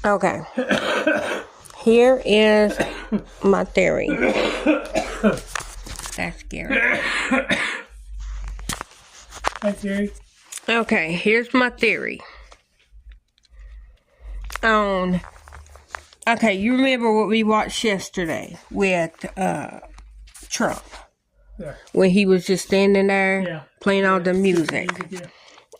Okay. Here is my theory. That's scary. Hi, Terry. Okay, here's my theory. Okay, you remember what we watched yesterday with Trump? Yeah. When he was just standing there Yeah. playing all the music.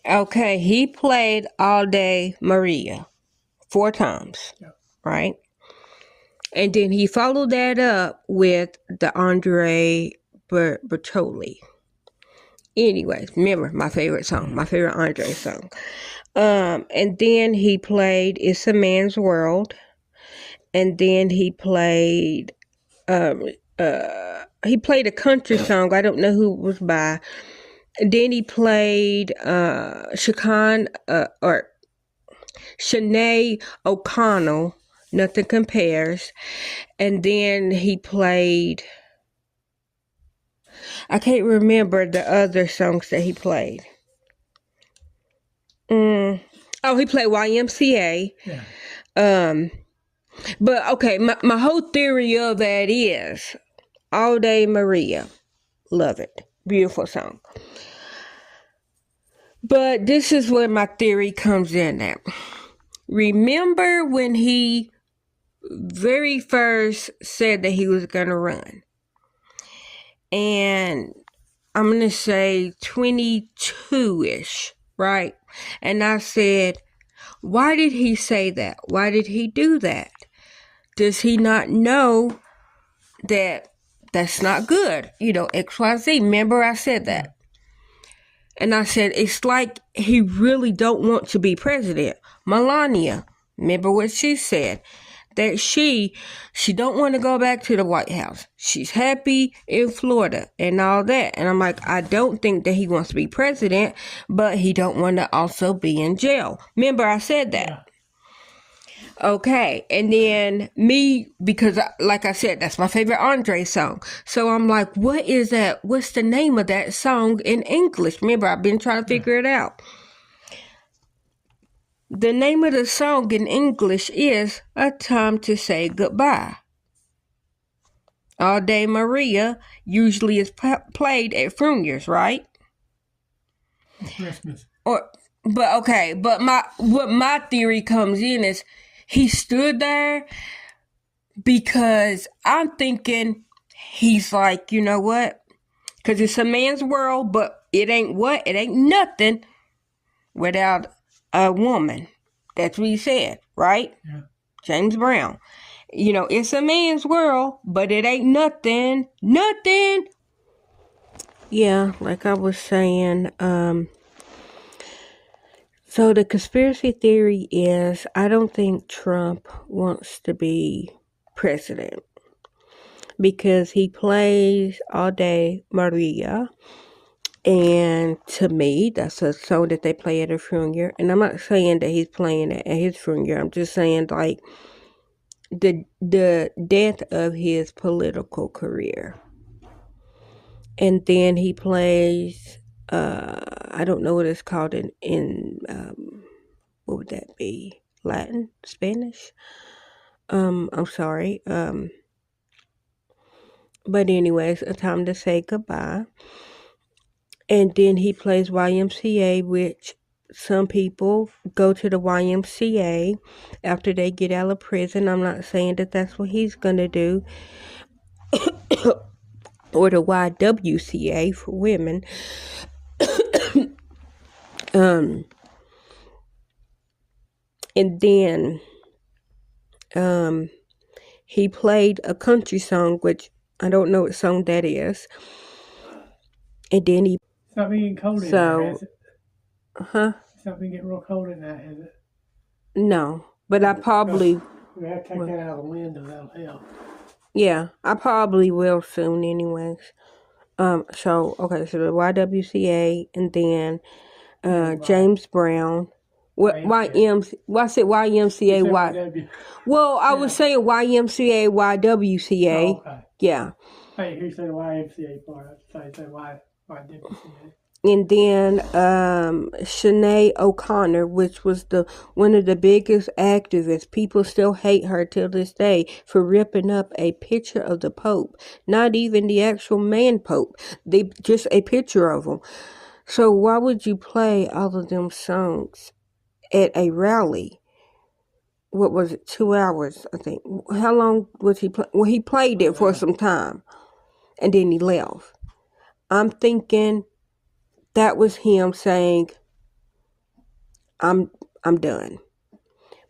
Okay, he played All Day Maria 4 times, right? And then he followed that up with the Andre Bertoli. Anyways, remember my favorite song, my favorite Andre song. And then he played It's a Man's World. And then he played a country song. I don't know who it was by. And then he played Sinead O'Connell, Nothing Compares. And then he played, I can't remember the other songs that he played. Oh, he played YMCA. Yeah. But okay, my whole theory of that is All Day Maria. Love it. Beautiful song. But this is where my theory comes in at. Remember when he very first said that he was going to run? And I'm going to say 22-ish, right? And I said, why did he say that? Why did he do that? Does he not know that that's not good? You know, XYZ. Remember I said that. And I said, it's like he really don't want to be president. Melania, remember what she said? That she don't want to go back to the White House. She's happy in Florida and all that. And I'm like, I don't think that he wants to be president, but he don't want to also be in jail. Remember I said that? Yeah. Okay, and then me, because like I said, that's my favorite Andre song. So I'm like, what is that? What's the name of that song in English? Remember, I've been trying to figure it out. The name of the song in English is A Time to Say Goodbye. All Day Maria usually is played at funerals, right? Christmas. But what my theory comes in is he stood there because I'm thinking he's like, you know what? Because it's a man's world, but it ain't what? It ain't nothing without a woman. That's what he said, right? Yeah. James Brown. You know, it's a man's world, but it ain't nothing. Nothing. Yeah, like I was saying, so the conspiracy theory is I don't think Trump wants to be president because he plays All Day Maria. And to me, that's a song that they play at a funeral. And I'm not saying that he's playing it at his funeral. I'm just saying like the death of his political career. And then he plays I don't know what it's called in what would that be? Latin? Spanish? I'm sorry. But anyways, A Time to Say Goodbye. And then he plays YMCA, which some people go to the YMCA after they get out of prison. I'm not saying that that's what he's going to do. Or the YWCA for women. And then he played a country song, which I don't know what song that is. And then he... It's not been getting cold in there, has it? It's not been getting real cold in there, has it? No, but I probably... We have to take that out of the window, that'll help. Yeah, I probably will soon anyways. So the YWCA and then James Brown. What I said YMCA Well, I was saying YMCA YWCA. Oh, okay. Yeah. Hey, he said YMCA part. I say YWCA. And then Sinead O'Connor, which was one of the biggest activists. People still hate her till this day for ripping up a picture of the Pope. Not even the actual man Pope. Just a picture of him. So why would you play all of them songs at a rally? What was it? 2 hours, I think. How long was he playing? Well, he played it for some time, and then he left. I'm thinking that was him saying, I'm done.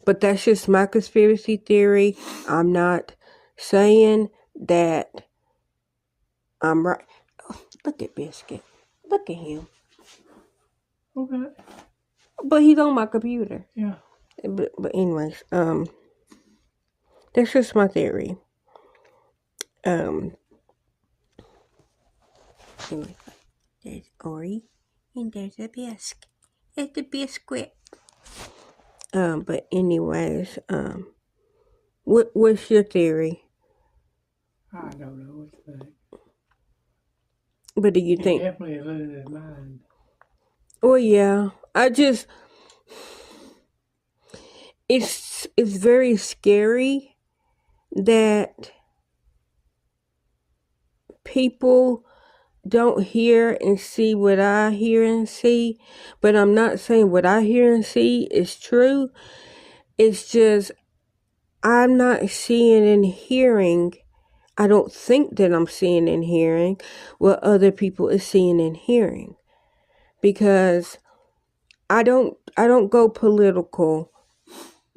But that's just my conspiracy theory. I'm not saying that I'm right. Oh, look at Biscuit. Look at him. Okay. But he's on my computer. Yeah. But anyways, that's just my theory. Anyway, there's Ori, and there's a biscuit. It's a biscuit. But anyways, what's your theory? I don't know what to think. But do you He think? definitely is losing his mind. Oh yeah, it's very scary that people don't hear and see what I hear and see. But I'm not saying what I hear and see is true. It's just I'm not seeing and hearing. I don't think that I'm seeing and hearing what other people is seeing and hearing, because I don't go political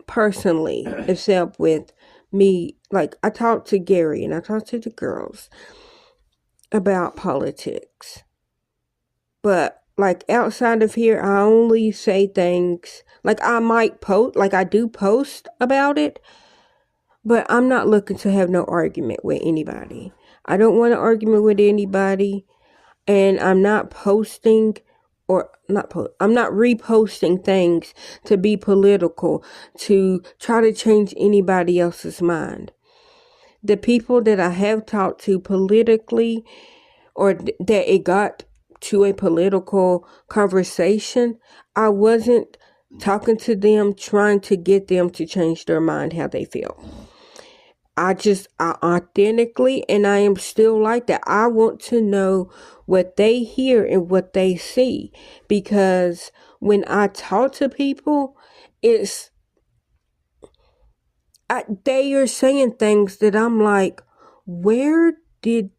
personally, except with me. Like, I talk to Gary and I talk to the girls about politics, but like outside of here, I only say things like I might post, like I do post about it, but I'm not looking to have no argument with anybody. I don't want an argument with anybody, and I'm not posting I'm not reposting things to be political, to try to change anybody else's mind. The people that I have talked to politically, or that it got to a political conversation, I wasn't talking to them trying to get them to change their mind how they feel. I authentically, and I am still like that. I want to know what they hear and what they see, because when I talk to people, they are saying things that I'm like, where did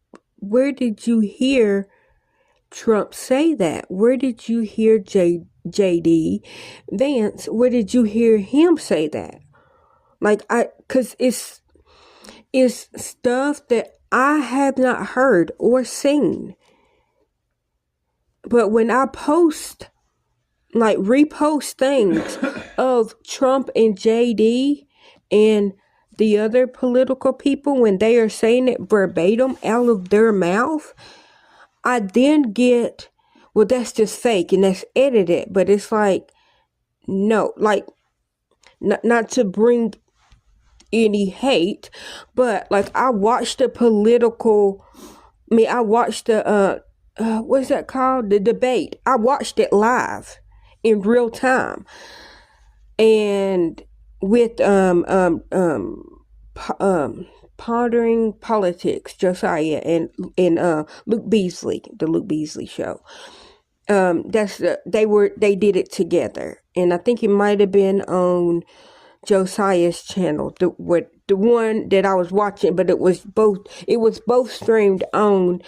you hear Trump say that? Where did you hear JD Vance? Where did you hear him say that? Like, cause it's stuff that I have not heard or seen. But when I post, like repost things of Trump and JD and the other political people, when they are saying it verbatim out of their mouth, I then get, well, that's just fake and that's edited. But it's like, no, like, not to bring any hate, but like I watched the what's that called? The debate. I watched it live in real time, and with Pondering Politics, Josiah and Luke Beasley, the Luke Beasley show. They did it together, and I think it might have been on Josiah's channel, the one that I was watching, but it was both streamed on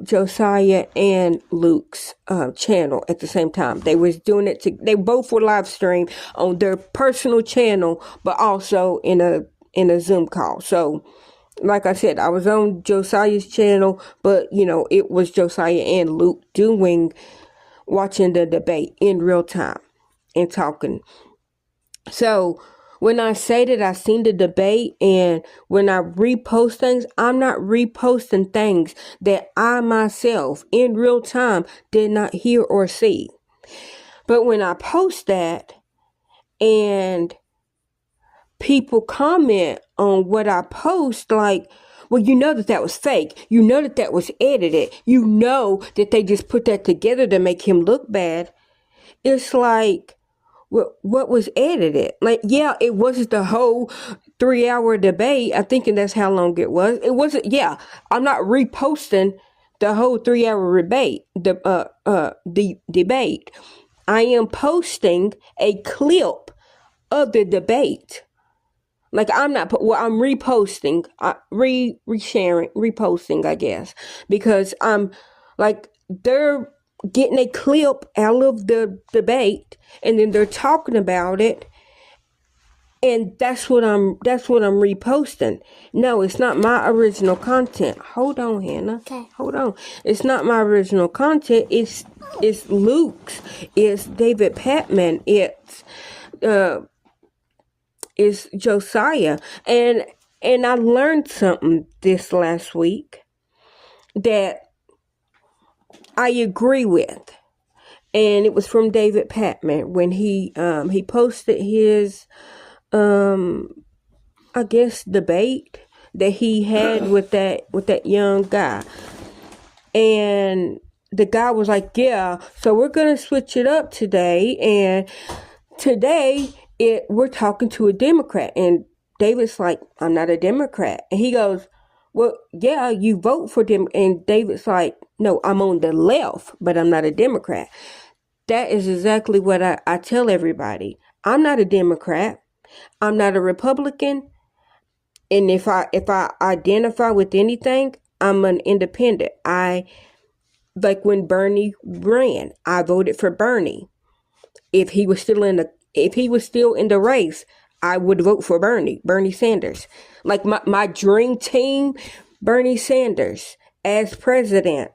Josiah and Luke's channel at the same time. They was doing it they both were live streamed on their personal channel, but also in a Zoom call. So like I said, I was on Josiah's channel, but it was Josiah and Luke watching the debate in real time and talking. So when I say that I seen the debate, and when I repost things, I'm not reposting things that I myself in real time did not hear or see. But when I post that and people comment on what I post, like, Well, you know that was fake. You know that was edited. You know that they just put that together to make him look bad. It's like, what was edited? Like, yeah, it wasn't the whole 3-hour debate. I think that's how long it was. It wasn't. Yeah, I'm not reposting the whole 3-hour debate. The debate. I am posting a clip of the debate. Like, I'm not. Well, I'm reposting, resharing, reposting, I guess, because I'm like, they're getting a clip out of the debate, and then they're talking about it, and that's what I'm reposting. No, it's not my original content. Hold on, Hannah. Okay. Hold on. It's not my original content. It's Luke's. It's David Patman. It's Josiah. And I learned something this last week that I agree with. And it was from David Patman when he posted his I guess debate that he had with that young guy. And the guy was like, yeah, so we're gonna switch it up today, and today we're talking to a Democrat. And David's like, I'm not a Democrat. And he goes, well, yeah, you vote for them. And David's like, no, I'm on the left, but I'm not a Democrat. That is exactly what I tell everybody. I'm not a Democrat. I'm not a Republican. And if I identify with anything, I'm an independent. Like when Bernie ran, I voted for Bernie. If he was still in the race, I would vote for Bernie Sanders. Like my dream team, Bernie Sanders as president.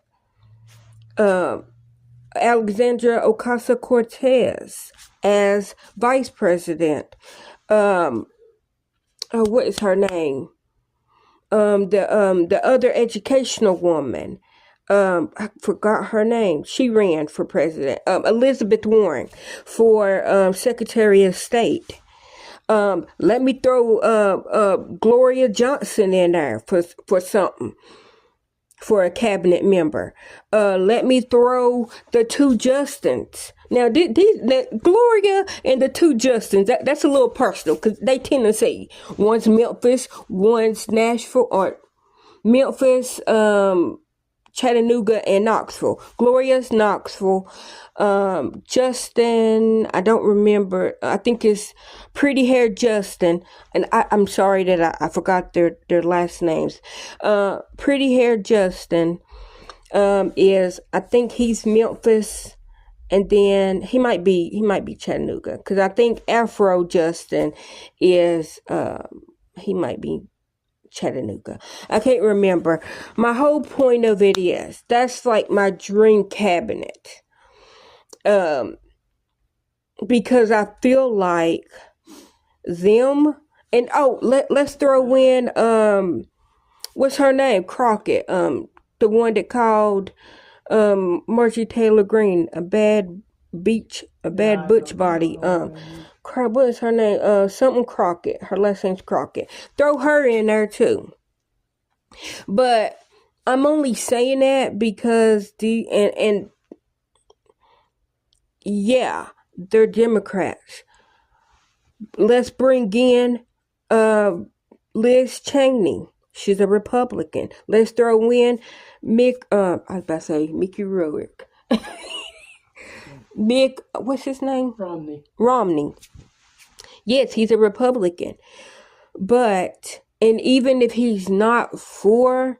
Alexandria Ocasio-Cortez as vice president. What is her name? The other educational woman. I forgot her name. She ran for president. Elizabeth Warren for Secretary of State. Let me throw Gloria Johnson in there for something. For a cabinet member. Let me throw the two Justins. Now, Gloria and the two Justins, that's a little personal because they tend to say one's Memphis, one's Nashville, or Memphis, Chattanooga, and Knoxville. Gloria's Knoxville. Justin, I don't remember. I think it's Pretty Hair Justin. And I'm sorry that I forgot their last names. Pretty Hair Justin is, I think he's Memphis. And then he might be Chattanooga. Because I think Afro Justin is, he might be Chattanooga. I can't remember. My whole point of it is that's like my dream cabinet. Because I feel like them, and let's throw in what's her name? Crockett. The one that called Marjorie Taylor Greene a bad butch body. What is her name? Something Crockett. Her last name's Crockett. Throw her in there too. But I'm only saying that because yeah, they're Democrats. Let's bring in Liz Cheney. She's a Republican. Let's throw in Mickey Rourke. What's his name? Romney. Yes, he's a Republican. But, and even if he's not for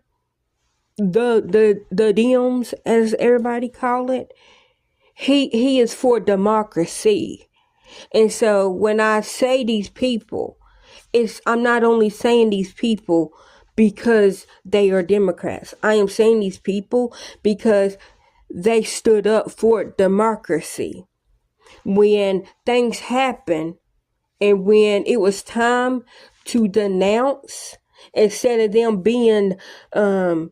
the Dems, as everybody call it, he is for democracy. And so when I say these people, I'm not only saying these people because they are Democrats. I am saying these people because they stood up for democracy. When things happen and when it was time to denounce, instead of them being instead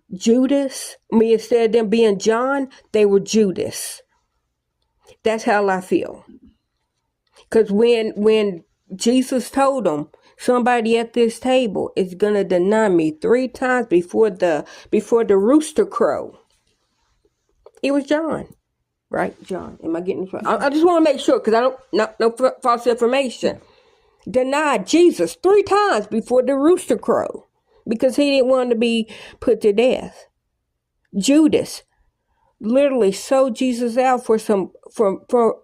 of them being John, they were Judas. That's how I feel. Because when Jesus told them, somebody at this table is going to deny me 3 times before the rooster crow. It was John, right? John. Am I getting this right? I just want to make sure, because I don't, no false information. Denied Jesus 3 times before the rooster crow because he didn't want to be put to death. Judas literally sold Jesus out for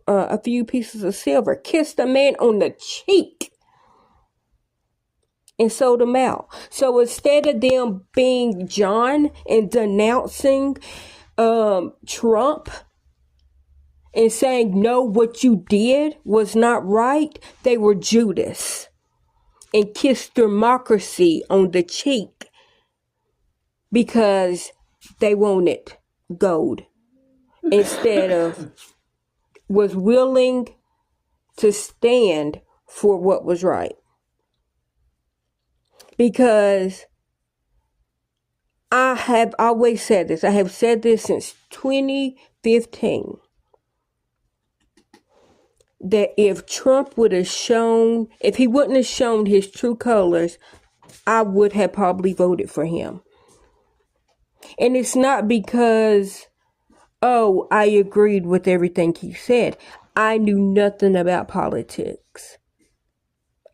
a few pieces of silver, kissed a man on the cheek, and sold him out. So instead of them being John and denouncing Trump and saying, no, what you did was not right, they were Judas and kissed democracy on the cheek because they wanted gold instead of was willing to stand for what was right. Because I have always said this. I have said this since 2015. That if Trump would have shown, if he wouldn't have shown his true colors, I would have probably voted for him. And it's not because, oh, I agreed with everything he said. I knew nothing about politics.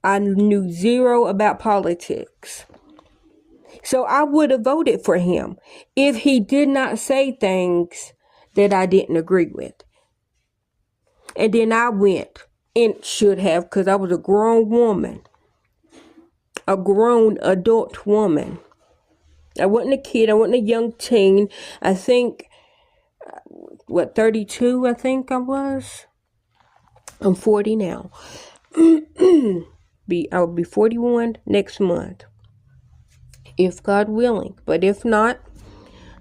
I knew zero about politics. So I would have voted for him if he did not say things that I didn't agree with. And then I went, and should have, because I was a grown woman, a grown adult woman. I wasn't a kid. I wasn't a young teen. I think, 32 I think I was. I'm 40 now. I'll be 41 next month, if God willing. But if not,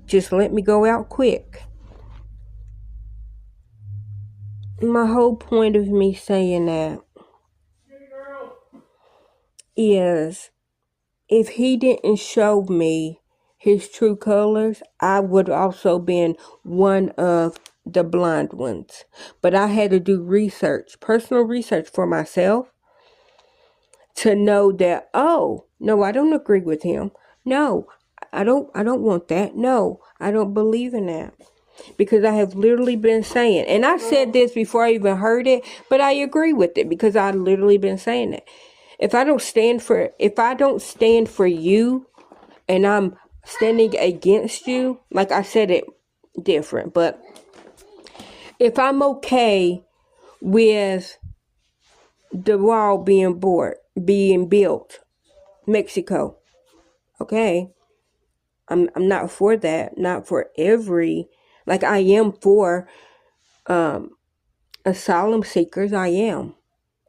just let me go out quick. My whole point of me saying that is, if he didn't show me his true colors, I would also been one of the blind ones. But I had to do research, personal research for myself, to know that, oh, no, I don't agree with him. No, I don't want that. No, I don't believe in that. Because I have literally been saying, and I said this before I even heard it, but I agree with it because I literally been saying it. If I don't stand for you, and I'm standing against you, like I said it different, but if I'm okay with the wall being built, Mexico, okay, I'm not for that, not for every. Like, I am for asylum seekers. I am.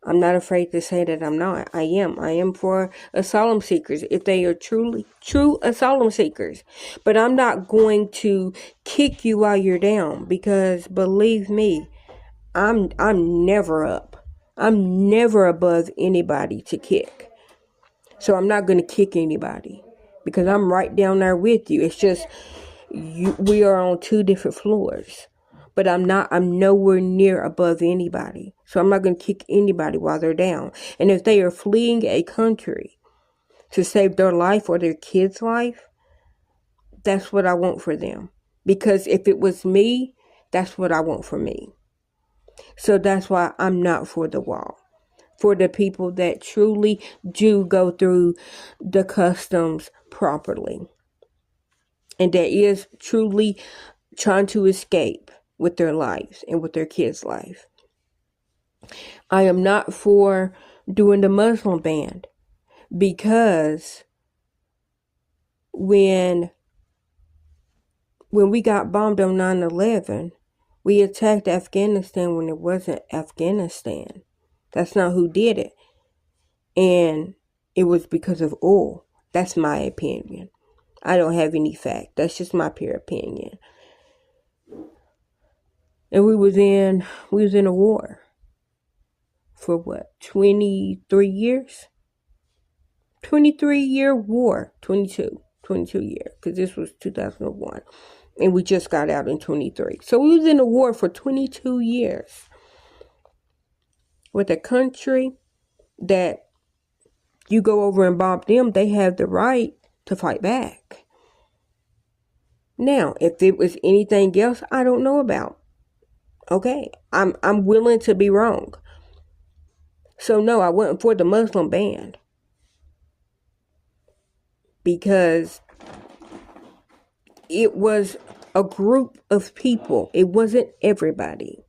I'm not afraid to say that I'm not. I am for asylum seekers if they are true asylum seekers. But I'm not going to kick you while you're down, because believe me, I'm never up. I'm never above anybody to kick. So I'm not going to kick anybody because I'm right down there with you. It's just we are on 2 different floors. But I'm nowhere near above anybody. So I'm not going to kick anybody while they're down. And if they are fleeing a country to save their life or their kid's life, that's what I want for them. Because if it was me, that's what I want for me. So that's why I'm not for the wall. For the people that truly do go through the customs properly. And that is truly trying to escape with their lives and with their kids' life. I am not for doing the Muslim ban, because when we got bombed on 9/11, we attacked Afghanistan when it wasn't Afghanistan. That's not who did it. And it was because of oil. That's my opinion. I don't have any fact. That's just my pure opinion. And we was in a war for what, 23 years? 23-year war, 22 years, because this was 2001. And we just got out in 23. So we was in a war for 22 years with a country that you go over and bomb them, they have the right to fight back. Now, if it was anything else I don't know about, okay, I'm willing to be wrong. So no, I wasn't for the Muslim ban, because it was a group of people. It wasn't everybody.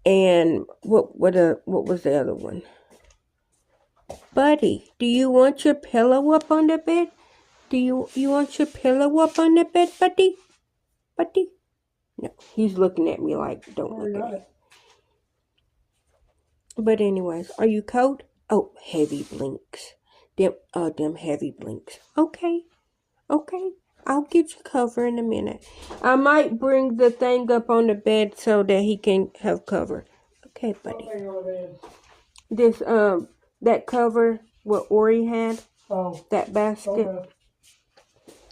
And what was the other one? Buddy, do you want your pillow up on the bed? Do you want your pillow up on the bed, buddy? Buddy? No, he's looking at me like, don't look at me. But anyways, are you cold? Oh, heavy blinks. Them heavy blinks. Okay. I'll get you cover in a minute. I might bring the thing up on the bed so that he can have cover. Okay, buddy. This that cover what Ori had. Oh. That basket. Okay.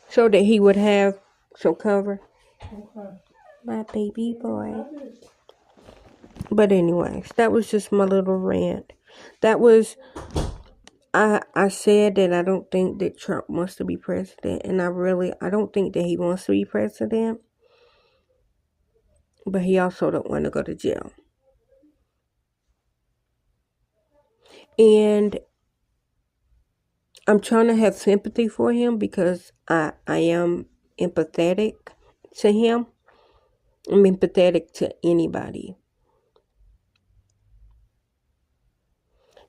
So that he would have some cover. Okay. My baby boy. But anyways, that was just my little rant. That was, I said that I don't think that Trump wants to be president, and I don't think that he wants to be president, but he also don't want to go to jail. And I'm trying to have sympathy for him because I am empathetic to him. I'm empathetic to anybody.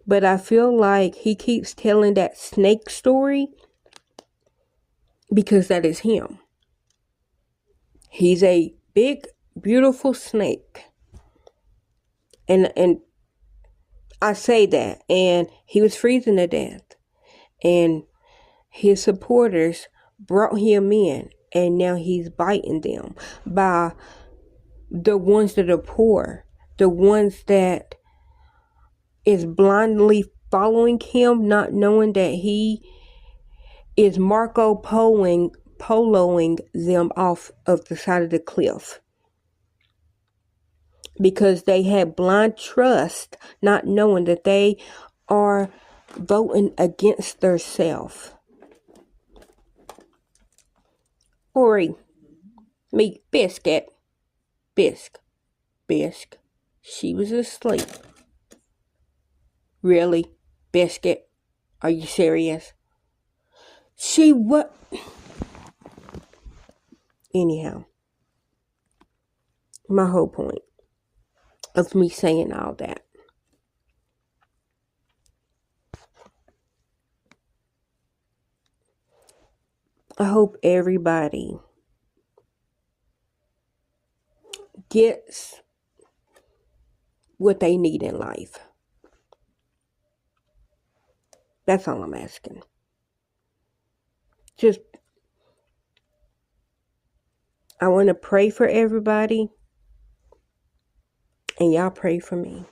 But I feel like he keeps telling that snake story because that is him. He's a big, beautiful snake. And I say that. And he was freezing to death. And his supporters brought him in. And now he's biting them by the ones that are poor. The ones that is blindly following him, not knowing that he is Marco Poloing them off of the side of the cliff. Because they had blind trust, not knowing that they are voting against themselves. Ori, meet Biscuit. Bisque. She was asleep. Really? Biscuit? Are you serious? She what? Anyhow, my whole point of me saying all that. I hope everybody gets what they need in life. That's all I'm asking. Just, I want to pray for everybody, and y'all pray for me.